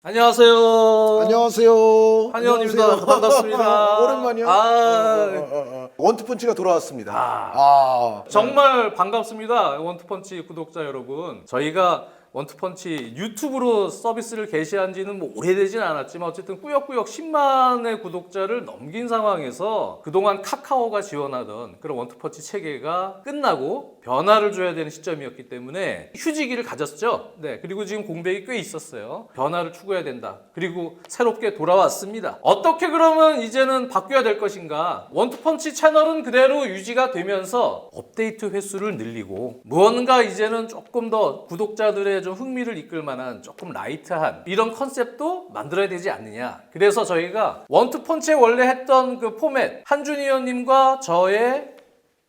안녕하세요. 안녕하세요. 한의원입니다. 안녕하세요. 반갑습니다. 오랜만이요. 원투펀치가 돌아왔습니다. 정말 반갑습니다. 원투펀치 구독자 여러분. 저희가 원투펀치 유튜브로 서비스를 개시한 지는 뭐 오래되진 않았지만 어쨌든 꾸역꾸역 10만의 구독자를 넘긴 상황에서 그동안 카카오가 지원하던 그런 원투펀치 체계가 끝나고 변화를 줘야 되는 시점이었기 때문에 휴지기를 가졌죠. 네, 그리고 지금 공백이 꽤 있었어요. 변화를 추구해야 된다. 그리고 새롭게 돌아왔습니다. 어떻게 그러면 이제는 바뀌어야 될 것인가? 원투펀치 채널은 그대로 유지가 되면서 업데이트 횟수를 늘리고 무언가 이제는 조금 더 구독자들의 좀 흥미를 이끌 만한 조금 라이트한 이런 컨셉도 만들어야 되지 않느냐. 그래서 저희가 원투펀치에 원래 했던 그 포맷, 한준희 의원님과 저의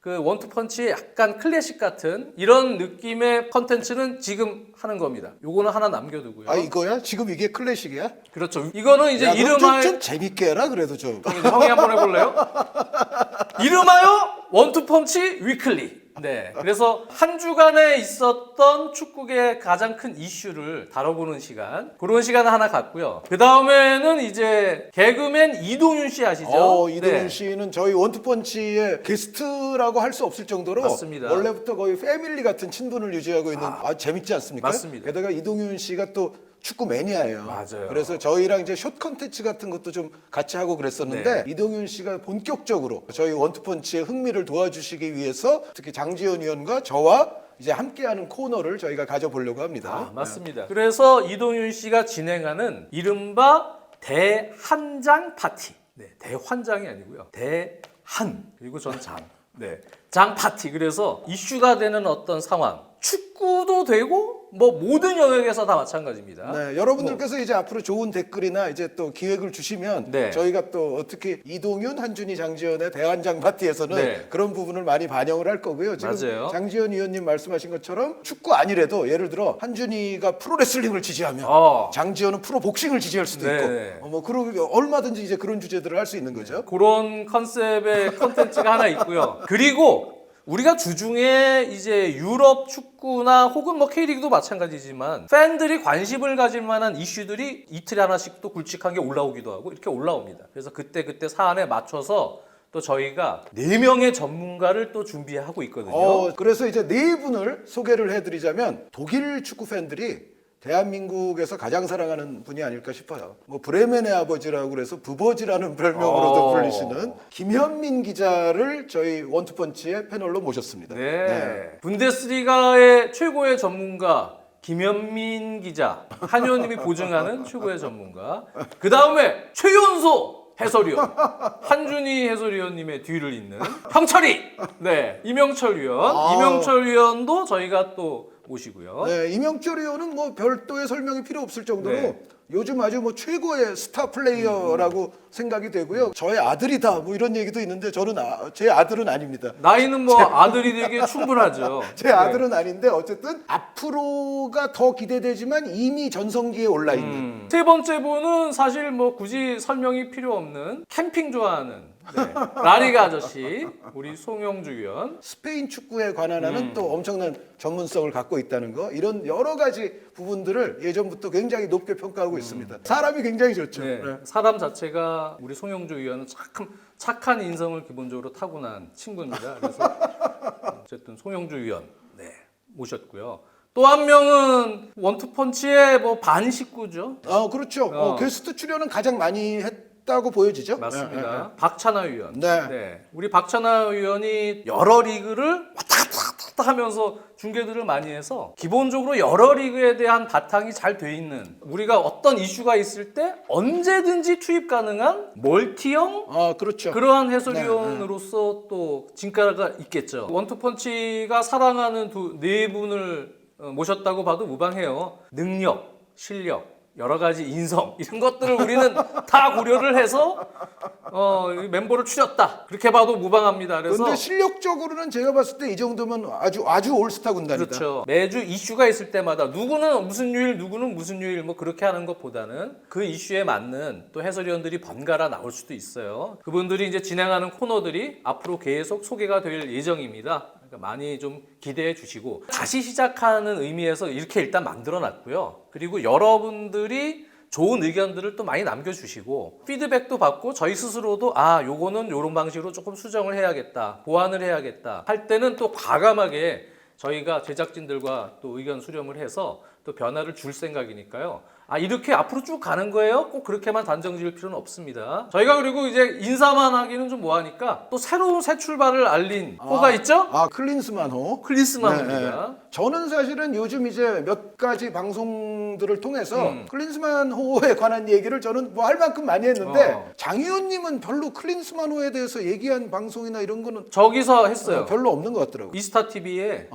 그 원투펀치 약간 클래식 같은 이런 느낌의 컨텐츠는 지금 하는 겁니다. 요거는 하나 남겨두고요. 아, 이거야? 지금 이게 클래식이야? 그렇죠. 이거는 이제 야, 이름하여 좀 재밌게 해라 그래도 좀. 형이 한번 해볼래요? 이름하여 원투펀치 위클리. 네, 그래서 한 주간에 있었던 축구계의 가장 큰 이슈를 다뤄보는 시간, 그런 시간을 하나 갖고요. 그 다음에는 이제 개그맨 이동윤 씨 아시죠? 이동윤 네. 씨는 저희 원투펀치의 게스트라고 할 수 없을 정도로 맞습니다. 원래부터 거의 패밀리 같은 친분을 유지하고 있는 재밌지 않습니까? 맞습니다. 게다가 이동윤 씨가 또 축구 매니아예요. 맞아요. 그래서 저희랑 이제 숏 컨텐츠 같은 것도 좀 같이 하고 그랬었는데 네. 이동윤 씨가 본격적으로 저희 원투펀치의 흥미를 도와주시기 위해서 특히 장지현 위원과 저와 이제 함께하는 코너를 저희가 가져보려고 합니다. 맞습니다. 그래서 이동윤 씨가 진행하는 이른바 대한장 파티. 네, 대환장이 아니고요. 대한 그리고 전 장. 네, 장 파티. 그래서 이슈가 되는 어떤 상황. 축구도 되고 뭐 모든 영역에서 다 마찬가지입니다. 네, 여러분들께서 이제 앞으로 좋은 댓글이나 이제 또 기획을 주시면 네. 저희가 또 어떻게 이동윤, 한준희, 장지현의 대환장 파티에서는 네. 그런 부분을 많이 반영을 할 거고요. 지금 맞아요. 장지현 위원님 말씀하신 것처럼 축구 아니래도 예를 들어 한준희가 프로레슬링을 지지하면 장지현은 프로복싱을 지지할 수도 네. 있고 뭐 그런 얼마든지 이제 그런 주제들을 할 수 있는 거죠. 그런 컨셉의 컨텐츠가 하나 있고요. 그리고 우리가 주중에 이제 유럽 축구나 혹은 뭐 K리그도 마찬가지지만 팬들이 관심을 가질 만한 이슈들이 이틀에 하나씩 또 굵직하게 올라오기도 하고 이렇게 올라옵니다. 그래서 그때 사안에 맞춰서 또 저희가 4명의 전문가를 또 준비하고 있거든요. 그래서 이제 네 분을 소개를 해드리자면 독일 축구 팬들이 대한민국에서 가장 사랑하는 분이 아닐까 싶어요. 뭐 브레멘의 아버지라고 그래서 부버지라는 별명으로도 불리시는 김현민 기자를 저희 원투펀치의 패널로 모셨습니다. 네. 분데스리가의 최고의 전문가 김현민 기자, 한 의원님이 보증하는 최고의 전문가. 그 다음에 최연소 해설위원, 한준희 해설위원님의 뒤를 잇는 형철이, 네, 이명철 위원. 이명철 위원도 저희가 또 모시고요. 네, 이명철 의원은 뭐 별도의 설명이 필요 없을 정도로 네. 요즘 아주 뭐 최고의 스타 플레이어라고 생각이 되고요. 저의 아들이다 뭐 이런 얘기도 있는데 저는 제 아들은 아닙니다. 나이는 뭐 아들이 되기에 충분하죠. 제 아들은 아닌데 어쨌든 앞으로가 더 기대되지만 이미 전성기에 올라 있는. 세 번째 분은 사실 뭐 굳이 설명이 필요 없는 캠핑 좋아하는 라리가 아저씨 우리 송영주 위원. 스페인 축구에 관한 하는 또 엄청난 전문성을 갖고 있다는 거 이런 여러 가지 부분들을 예전부터 굉장히 높게 평가하고 있습니다. 사람이 굉장히 좋죠. 네. 사람 자체가 우리 송영주 위원은 착한 인성을 기본적으로 타고난 친구입니다. 그래서 어쨌든 송영주 위원 모셨고요. 또 한 명은 원투펀치의 뭐 반식구죠. 그렇죠. 게스트 출연은 가장 많이 했다고 보여지죠. 맞습니다. 박찬하 위원. 네. 우리 박찬하 위원이 여러 리그를 왔다 갔다 하면서 중계들을 많이 해서 기본적으로 여러 리그에 대한 바탕이 잘 돼 있는 우리가 어떤 이슈가 있을 때 언제든지 투입 가능한 멀티형 그렇죠. 그러한 해설위원으로서 또 진가가 있겠죠. 원투펀치가 사랑하는 네 분을 모셨다고 봐도 무방해요. 능력, 실력, 여러 가지 인성 이런 것들을 우리는 다 고려를 해서 이 멤버를 추렸다. 그렇게 봐도 무방합니다. 그래서 그런데 실력적으로는 제가 봤을 때 이 정도면 아주 올스타 군단이다. 그렇죠. 매주 이슈가 있을 때마다 누구는 무슨 요일, 누구는 무슨 요일 뭐 그렇게 하는 것보다는 그 이슈에 맞는 또 해설위원들이 번갈아 나올 수도 있어요. 그분들이 이제 진행하는 코너들이 앞으로 계속 소개가 될 예정입니다. 그러니까 많이 좀 기대해 주시고 다시 시작하는 의미에서 이렇게 일단 만들어 놨고요. 그리고 여러분들이 좋은 의견들을 또 많이 남겨주시고 피드백도 받고 저희 스스로도 요거는 요런 방식으로 조금 수정을 해야겠다, 보완을 해야겠다 할 때는 또 과감하게 저희가 제작진들과 또 의견 수렴을 해서 또 변화를 줄 생각이니까요. 이렇게 앞으로 쭉 가는 거예요? 꼭 그렇게만 단정 지을 필요는 없습니다. 저희가 그리고 이제 인사만 하기는 좀 뭐하니까 또 새로운 새 출발을 알린 호가 있죠? 클린스만호. 클린스만호입니다. 네. 저는 사실은 요즘 이제 몇 가지 방송들을 통해서 클린스만호에 관한 얘기를 저는 뭐 할 만큼 많이 했는데 장 의원님은 별로 클린스만호에 대해서 얘기한 방송이나 이런 거는 저기서 했어요. 별로 없는 것 같더라고요. 이스타 TV에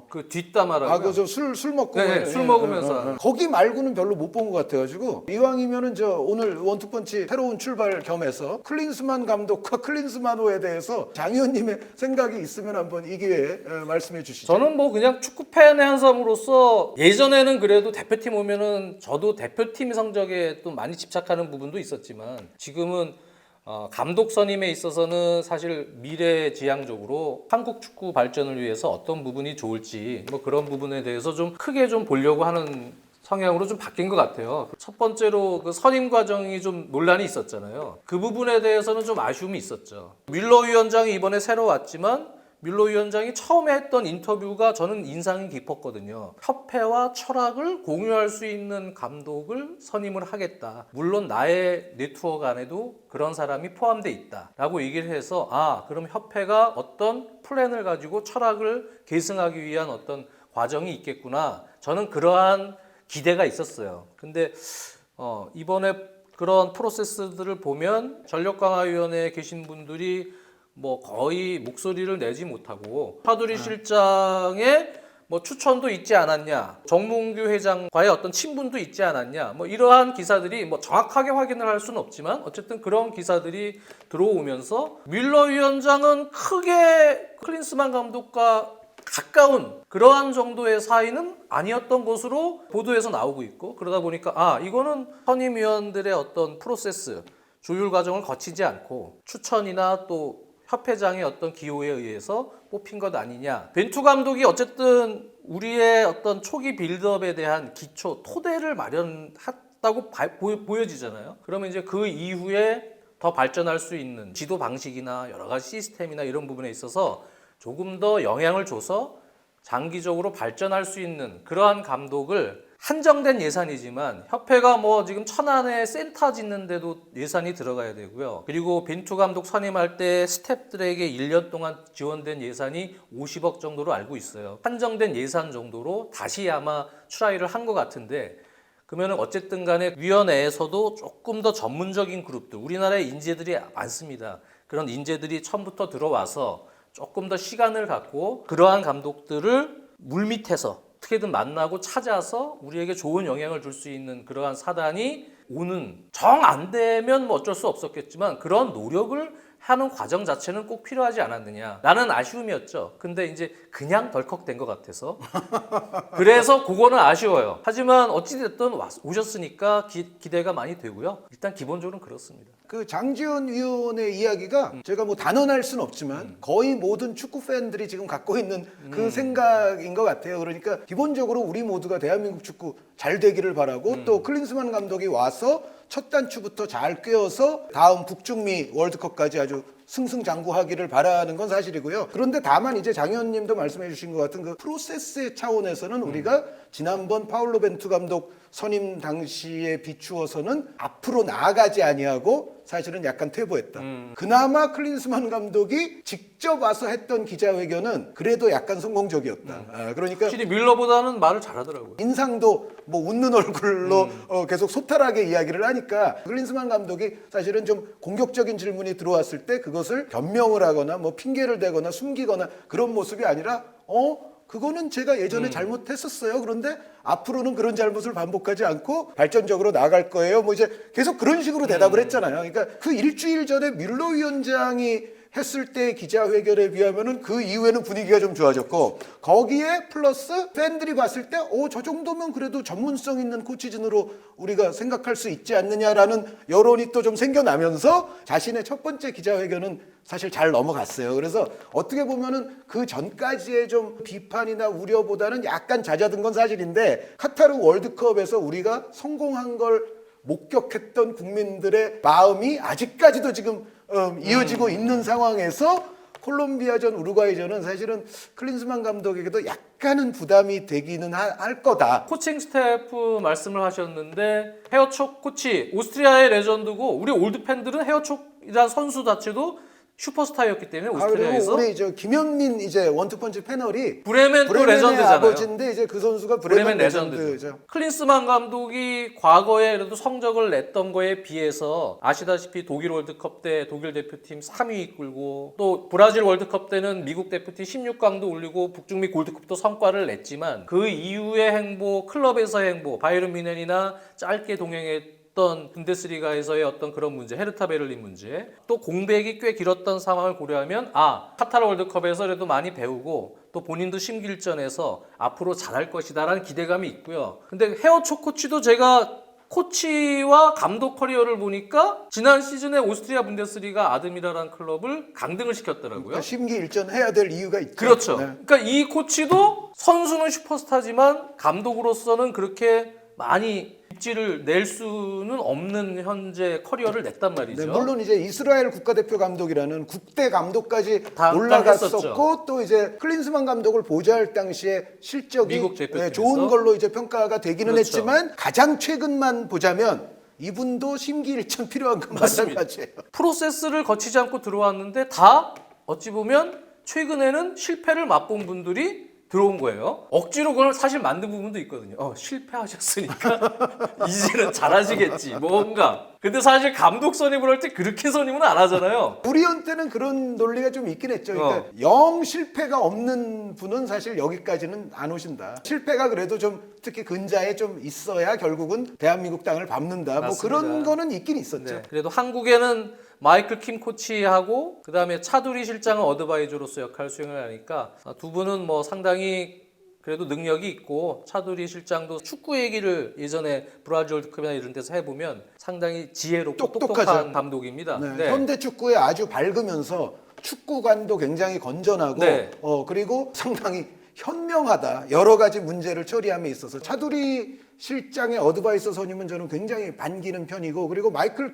그 뒷담화라고. 그저 술 먹고. 네, 술 먹으면서. 거기 말고는 별로 못 본 것 같아가지고 이왕이면은 오늘 원투펀치 새로운 출발 겸해서 클린스만 감독과 클린스만호에 대해서 장 의원님의 생각이 있으면 한번 이 기회에 말씀해 주시죠. 저는 뭐 그냥 축구 팬의 한 사람으로서 예전에는 그래도 대표팀 오면은 저도 대표팀 성적에 또 많이 집착하는 부분도 있었지만 지금은 감독 선임에 있어서는 사실 미래지향적으로 한국 축구 발전을 위해서 어떤 부분이 좋을지 뭐 그런 부분에 대해서 좀 크게 좀 보려고 하는 성향으로 좀 바뀐 것 같아요. 첫 번째로 그 선임 과정이 좀 논란이 있었잖아요. 그 부분에 대해서는 좀 아쉬움이 있었죠. 뮬러 위원장이 이번에 새로 왔지만 뮬러 위원장이 처음에 했던 인터뷰가 저는 인상이 깊었거든요. 협회와 철학을 공유할 수 있는 감독을 선임을 하겠다. 물론 나의 네트워크 안에도 그런 사람이 포함되어 있다. 라고 얘기를 해서 그럼 협회가 어떤 플랜을 가지고 철학을 계승하기 위한 어떤 과정이 있겠구나. 저는 그러한 기대가 있었어요. 근데 이번에 그런 프로세스들을 보면 전력강화위원회에 계신 분들이 뭐 거의 목소리를 내지 못하고 차두리 실장의 뭐 추천도 있지 않았냐, 정몽규 회장과의 어떤 친분도 있지 않았냐, 뭐 이러한 기사들이 뭐 정확하게 확인을 할 수는 없지만 어쨌든 그런 기사들이 들어오면서 뮬러 위원장은 크게 클린스만 감독과 가까운 그러한 정도의 사이는 아니었던 것으로 보도에서 나오고 있고, 그러다 보니까 이거는 선임위원들의 어떤 프로세스, 조율 과정을 거치지 않고 추천이나 또 협회장의 어떤 기호에 의해서 뽑힌 것 아니냐. 벤투 감독이 어쨌든 우리의 어떤 초기 빌드업에 대한 기초, 토대를 마련했다고 보여지잖아요. 그러면 이제 그 이후에 더 발전할 수 있는 지도 방식이나 여러 가지 시스템이나 이런 부분에 있어서 조금 더 영향을 줘서 장기적으로 발전할 수 있는 그러한 감독을 한정된 예산이지만 협회가 뭐 지금 천안에 센터 짓는데도 예산이 들어가야 되고요. 그리고 벤투 감독 선임할 때 스태프들에게 1년 동안 지원된 예산이 50억 정도로 알고 있어요. 한정된 예산 정도로 다시 아마 트라이를 한 것 같은데, 그러면 어쨌든 간에 위원회에서도 조금 더 전문적인 그룹들, 우리나라에 인재들이 많습니다. 그런 인재들이 처음부터 들어와서 조금 더 시간을 갖고 그러한 감독들을 물밑에서 어떻게든 만나고 찾아서 우리에게 좋은 영향을 줄 수 있는 그러한 사단이 오는, 정 안 되면 뭐 어쩔 수 없었겠지만 그런 노력을 하는 과정 자체는 꼭 필요하지 않았느냐. 나는 아쉬움이었죠. 근데 이제 그냥 덜컥 된 것 같아서 그래서 그거는 아쉬워요. 하지만 어찌됐든 오셨으니까 기대가 많이 되고요. 일단 기본적으로는 그렇습니다. 그 장지현 위원의 이야기가 제가 뭐 단언할 수는 없지만 거의 모든 축구 팬들이 지금 갖고 있는 그 생각인 것 같아요. 그러니까 기본적으로 우리 모두가 대한민국 축구 잘 되기를 바라고 또 클린스만 감독이 와서 첫 단추부터 잘 꿰어서 다음 북중미 월드컵까지 아주 승승장구하기를 바라는 건 사실이고요. 그런데 다만 이제 장 의원님도 말씀해 주신 것 같은 그 프로세스의 차원에서는 우리가 지난번 파울로 벤투 감독 선임 당시에 비추어서는 앞으로 나아가지 아니하고 사실은 약간 퇴보했다. 그나마 클린스만 감독이 직접 와서 했던 기자회견은 그래도 약간 성공적이었다. 그러니까 확실히 뮬러보다는 말을 잘하더라고요. 인상도 뭐 웃는 얼굴로 계속 소탈하게 이야기를 하니까 클린스만 감독이 사실은 좀 공격적인 질문이 들어왔을 때 그것을 변명을 하거나 뭐 핑계를 대거나 숨기거나 그런 모습이 아니라 그거는 제가 예전에 잘못했었어요. 그런데 앞으로는 그런 잘못을 반복하지 않고 발전적으로 나아갈 거예요. 뭐 이제 계속 그런 식으로 대답을 했잖아요. 그러니까 그 일주일 전에 뮬러 위원장이 했을 때 기자회견에 비하면은 그 이후에는 분위기가 좀 좋아졌고, 거기에 플러스 팬들이 봤을 때 저 정도면 그래도 전문성 있는 코치진으로 우리가 생각할 수 있지 않느냐라는 여론이 또 좀 생겨나면서 자신의 첫 번째 기자회견은 사실 잘 넘어갔어요. 그래서 어떻게 보면은 그 전까지의 좀 비판이나 우려보다는 약간 잦아든 건 사실인데, 카타르 월드컵에서 우리가 성공한 걸 목격했던 국민들의 마음이 아직까지도 지금 이어지고 있는 상황에서 콜롬비아전, 우루과이전은 사실은 클린스만 감독에게도 약간은 부담이 되기는 할 거다. 코칭 스태프 말씀을 하셨는데 헤어촉 코치 오스트리아의 레전드고, 우리 올드 팬들은 헤어촉이라는 선수 자체도 슈퍼스타였기 때문에 오스트리아에서. 그리고 우리 김현민 이제 원투펀치 패널이 브레멘 또 브레멘의 레전드잖아요. 아버지인데 이제 그 선수가 브레멘 레전드죠. 클린스만 감독이 과거에 그래도 성적을 냈던 거에 비해서 아시다시피 독일 월드컵 때 독일 대표팀 3위 이끌고, 또 브라질 월드컵 때는 미국 대표팀 16강도 올리고 북중미 골드컵도 성과를 냈지만, 그 이후의 행보, 클럽에서의 행보, 바이에른 뮌헨이나 짧게 동행했던 분데스리가에서의 어떤 그런 문제, 헤르타 베를린 문제, 또 공백이 꽤 길었던 상황을 고려하면 카타르 월드컵에서 그래도 많이 배우고 또 본인도 심기일전에서 앞으로 잘할 것이다라는 기대감이 있고요. 근데 헤어촉 코치도 제가 코치와 감독 커리어를 보니까 지난 시즌에 오스트리아 분데스리가 아드미라라는 클럽을 강등을 시켰더라고요. 그러니까 심기일전해야 될 이유가 있죠. 그렇죠. 네. 그러니까 이 코치도 선수는 슈퍼스타지만 감독으로서는 그렇게 많이 입지를 낼 수는 없는 현재 커리어를 냈단 말이죠. 네, 물론 이제 이스라엘 국가대표 감독이라는 국대 감독까지 다 올라갔었고, 했었죠. 또 이제 클린스만 감독을 보좌할 당시에 실적이 미국 대표팀에서. 좋은 걸로 이제 평가가 되기는 그렇죠. 했지만, 가장 최근만 보자면 이분도 심기일전 필요한 건 맞습니다. 마찬가지예요. 프로세스를 거치지 않고 들어왔는데 다 어찌 보면 최근에는 실패를 맛본 분들이 들어온 거예요. 억지로 그걸 사실 만든 부분도 있거든요. 실패하셨으니까 이제는 잘하시겠지, 뭔가. 근데 사실 감독 선임을 할 때 그렇게 선임은 안 하잖아요. 우리한테는 그런 논리가 좀 있긴 했죠. 그러니까 영 실패가 없는 분은 사실 여기까지는 안 오신다. 실패가 그래도 좀 특히 근자에 좀 있어야 결국은 대한민국 땅을 밟는다. 뭐 맞습니다. 그런 거는 있긴 있었죠. 네. 그래도 한국에는 마이클 킴 코치하고 그다음에 차두리 실장은 어드바이저로서 역할을 수행을 하니까 두 분은 뭐 상당히 그래도 능력이 있고, 차두리 실장도 축구 얘기를 예전에 브라질 월드컵이나 이런 데서 해보면 상당히 지혜롭고 똑똑한 감독입니다. 네. 네. 현대 축구에 아주 밝으면서 축구관도 굉장히 건전하고, 네. 그리고 상당히 현명하다. 여러 가지 문제를 처리함에 있어서 차두리 실장의 어드바이서 선임은 저는 굉장히 반기는 편이고, 그리고 마이클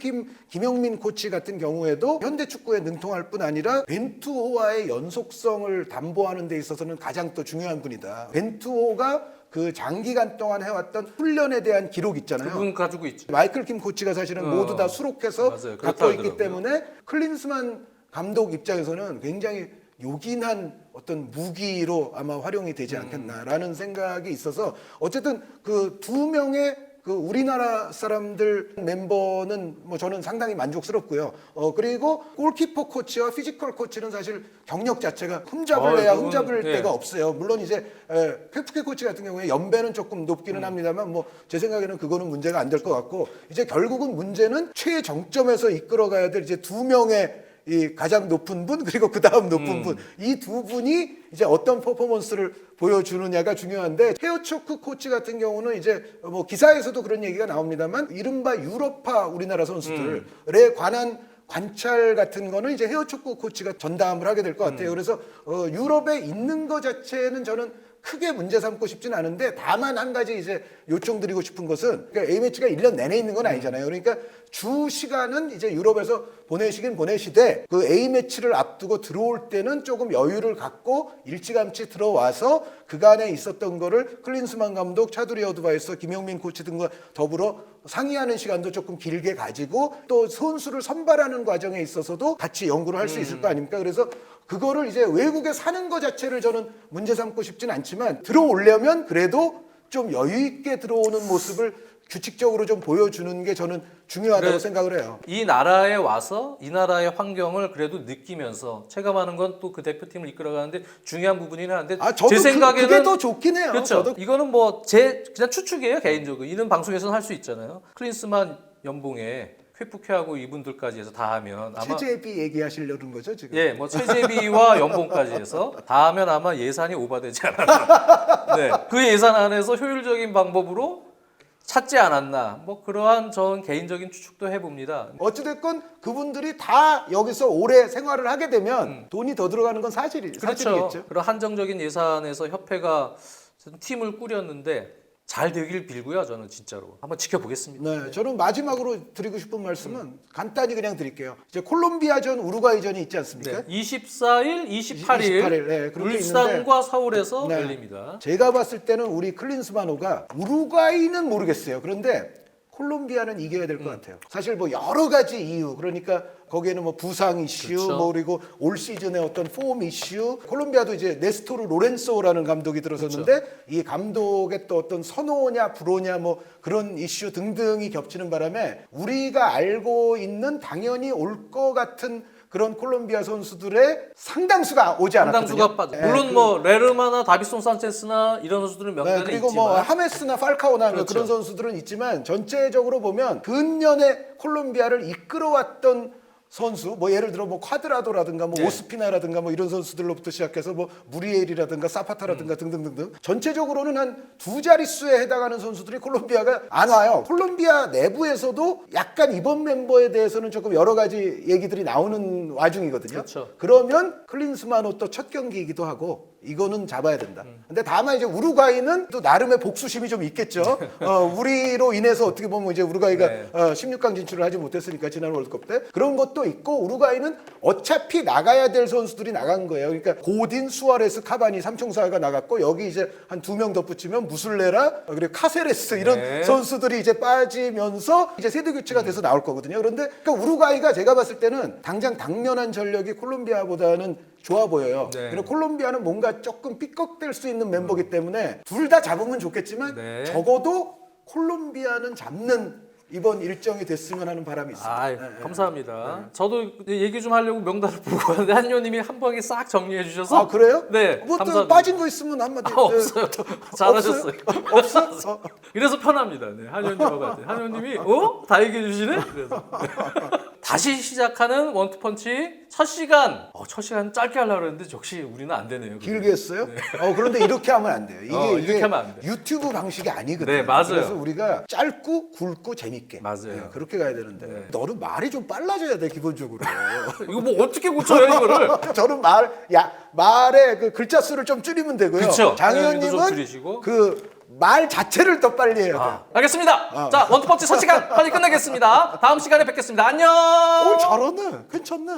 김영민 코치 같은 경우에도 현대 축구에 능통할 뿐 아니라 벤투호와의 연속성을 담보하는 데 있어서는 가장 또 중요한 분이다. 벤투호가 그 장기간 동안 해왔던 훈련에 대한 기록 있잖아요. 그분 가지고 있죠. 마이클 킴 코치가 사실은 모두 다 수록해서 맞아요. 갖고 있기 그렇다더라고요. 때문에 클린스만 감독 입장에서는 굉장히 요긴한 어떤 무기로 아마 활용이 되지 않겠나라는 생각이 있어서, 어쨌든 그 두 명의 그 우리나라 사람들 멤버는 뭐 저는 상당히 만족스럽고요. 그리고 골키퍼 코치와 피지컬 코치는 사실 경력 자체가 흠잡을 내야 흠잡을 데가 없어요. 물론 이제 페프케 코치 같은 경우에 연배는 조금 높기는 합니다만, 뭐 제 생각에는 그거는 문제가 안 될 것 같고, 이제 결국은 문제는 최정점에서 이끌어가야 될 이제 두 명의 이 가장 높은 분, 그리고 그 다음 높은 분, 이 두 분이 이제 어떤 퍼포먼스를 보여주느냐가 중요한데, 헤어초크 코치 같은 경우는 이제 뭐 기사에서도 그런 얘기가 나옵니다만, 이른바 유럽파 우리나라 선수들에 관한 관찰 같은 거는 이제 헤어초크 코치가 전담을 하게 될 것 같아요. 그래서 유럽에 있는 것 자체는 저는 크게 문제 삼고 싶진 않은데, 다만 한 가지 이제 요청드리고 싶은 것은, 그러니까 A매치가 1년 내내 있는 건 아니잖아요. 그러니까 주 시간은 이제 유럽에서 보내시긴 보내시되, 그 A매치를 앞두고 들어올 때는 조금 여유를 갖고 일찌감치 들어와서 그간에 있었던 거를 클린스만 감독, 차두리 어드바이서, 김영민 코치 등과 더불어 상의하는 시간도 조금 길게 가지고, 또 선수를 선발하는 과정에 있어서도 같이 연구를 할 수 있을 거 아닙니까? 그래서 그거를 이제 외국에 사는 거 자체를 저는 문제 삼고 싶진 않지만, 들어오려면 그래도 좀 여유 있게 들어오는 모습을 규칙적으로 좀 보여주는 게 저는 중요하다고 그래. 생각을 해요. 이 나라에 와서 이 나라의 환경을 그래도 느끼면서 체감하는 건 또 그 대표팀을 이끌어가는데 중요한 부분이긴 한데 저도 제 생각에는 그게 더 좋긴 해요. 그렇죠. 저도 이거는 뭐 제 그냥 추측이에요 개인적으로. 이런 방송에서는 할 수 있잖아요. 클린스만 연봉에 회복회하고 이분들까지 해서 다 하면 아마 최재비 얘기하시려는 거죠 지금? 예, 뭐 최재비와 연봉까지 해서 다 하면 아마 예산이 오바되지 않았나. 네, 그 예산 안에서 효율적인 방법으로 찾지 않았나. 뭐 그러한 전 개인적인 추측도 해봅니다. 어찌됐건 그분들이 다 여기서 오래 생활을 하게 되면 돈이 더 들어가는 건 사실이겠죠. 그렇죠. 그런 한정적인 예산에서 협회가 팀을 꾸렸는데 잘 되길 빌고요. 저는 진짜로 한번 지켜보겠습니다. 네, 저는 마지막으로 드리고 싶은 말씀은 간단히 그냥 드릴게요. 이제 콜롬비아전, 우루과이전이 있지 않습니까? 네, 24일, 28일, 28일, 네, 그렇게 울산과 서울에서 네. 열립니다. 제가 봤을 때는 우리 클린스만호가 우루과이는 모르겠어요. 그런데 콜롬비아는 이겨야 될 것 같아요. 사실 뭐 여러 가지 이유, 그러니까 거기에는 뭐 부상 이슈, 그렇죠. 뭐 그리고 올 시즌의 어떤 폼 이슈, 콜롬비아도 이제 네스토르 로렌소라는 감독이 들어섰는데 그렇죠. 이 감독의 또 어떤 선호냐 불호냐 뭐 그런 이슈 등등이 겹치는 바람에 우리가 알고 있는 당연히 올 것 같은 그런 콜롬비아 선수들의 상당수가 오지 않았거든요. 상당수가 빠져. 네, 물론 뭐 레르마나 다비송 산체스나 이런 선수들은 명단에 네, 그리고 있지만 뭐 하메스나 팔카오나 그렇죠. 그런 선수들은 있지만 전체적으로 보면 근년에 콜롬비아를 이끌어왔던 선수, 뭐 예를 들어 뭐 콰드라도라든가 뭐 네. 오스피나라든가 뭐 이런 선수들로부터 시작해서 뭐 무리엘이라든가 사파타라든가 등등등등 전체적으로는 한 두 자릿수에 해당하는 선수들이 콜롬비아가 안 와요. 콜롬비아 내부에서도 약간 이번 멤버에 대해서는 조금 여러 가지 얘기들이 나오는 와중이거든요. 그렇죠. 그러면 클린스만호 또 첫 경기이기도 하고 이거는 잡아야 된다. 근데 다만 이제 우루과이는 또 나름의 복수심이 좀 있겠죠. 우리로 인해서 어떻게 보면 이제 우루과이가 네. 16강 진출을 하지 못했으니까 지난 월드컵 때 그런 것도 있고 우루과이는 어차피 나가야 될 선수들이 나간 거예요. 그러니까 고딘, 수아레스, 카바니 삼총사가 나갔고 여기 이제 한 2명 덧붙이면 무슬레라 그리고 카세레스 이런 네. 선수들이 이제 빠지면서 이제 세대 교체가 돼서 나올 거거든요. 그런데 그러니까 우루과이가 제가 봤을 때는 당장 당면한 전력이 콜롬비아보다는 좋아 보여요. 네. 그리고 콜롬비아는 뭔가 조금 삐걱될 수 있는 멤버기 때문에 둘 다 잡으면 좋겠지만 네. 적어도 콜롬비아는 잡는 이번 일정이 됐으면 하는 바람이 있습니다. 아, 감사합니다. 저도 얘기 좀 하려고 명단을 보고 왔는데 한 의원님이 한 방에 싹 정리해 주셔서 아 그래요? 네, 뭐 또 감사합니다. 빠진 거 있으면 한마디. 없어요. 잘하셨어요. 없어? 이래서 편합니다. 네, 한 의원님하고 같아요. 한 의원님이 다 얘기해 주시네. 그래서 다시 시작하는 원투펀치 첫 시간. 첫 시간 짧게 하려고 그랬는데 역시 우리는 안 되네요. 그게. 길게 했어요? 그런데 이렇게 하면 안 돼요. 이게 이렇게 하면 안 돼. 유튜브 방식이 아니거든요. 네, 맞아요. 그래서 우리가 짧고 굵고 재밌게. 맞아요. 그렇게 가야 되는데 네. 너는 말이 좀 빨라져야 돼 기본적으로. 이거 뭐 어떻게 고쳐요 이거를? 저는 말의 그 글자 수를 좀 줄이면 되고요. 그쵸. 장 네, 좀 의원님은 줄이시고. 그 말 자체를 더 빨리 해야 돼. 알겠습니다. 자, 원투펀치 첫 시간 빨리 끝내겠습니다. 다음 시간에 뵙겠습니다. 안녕. 잘하네. 괜찮네.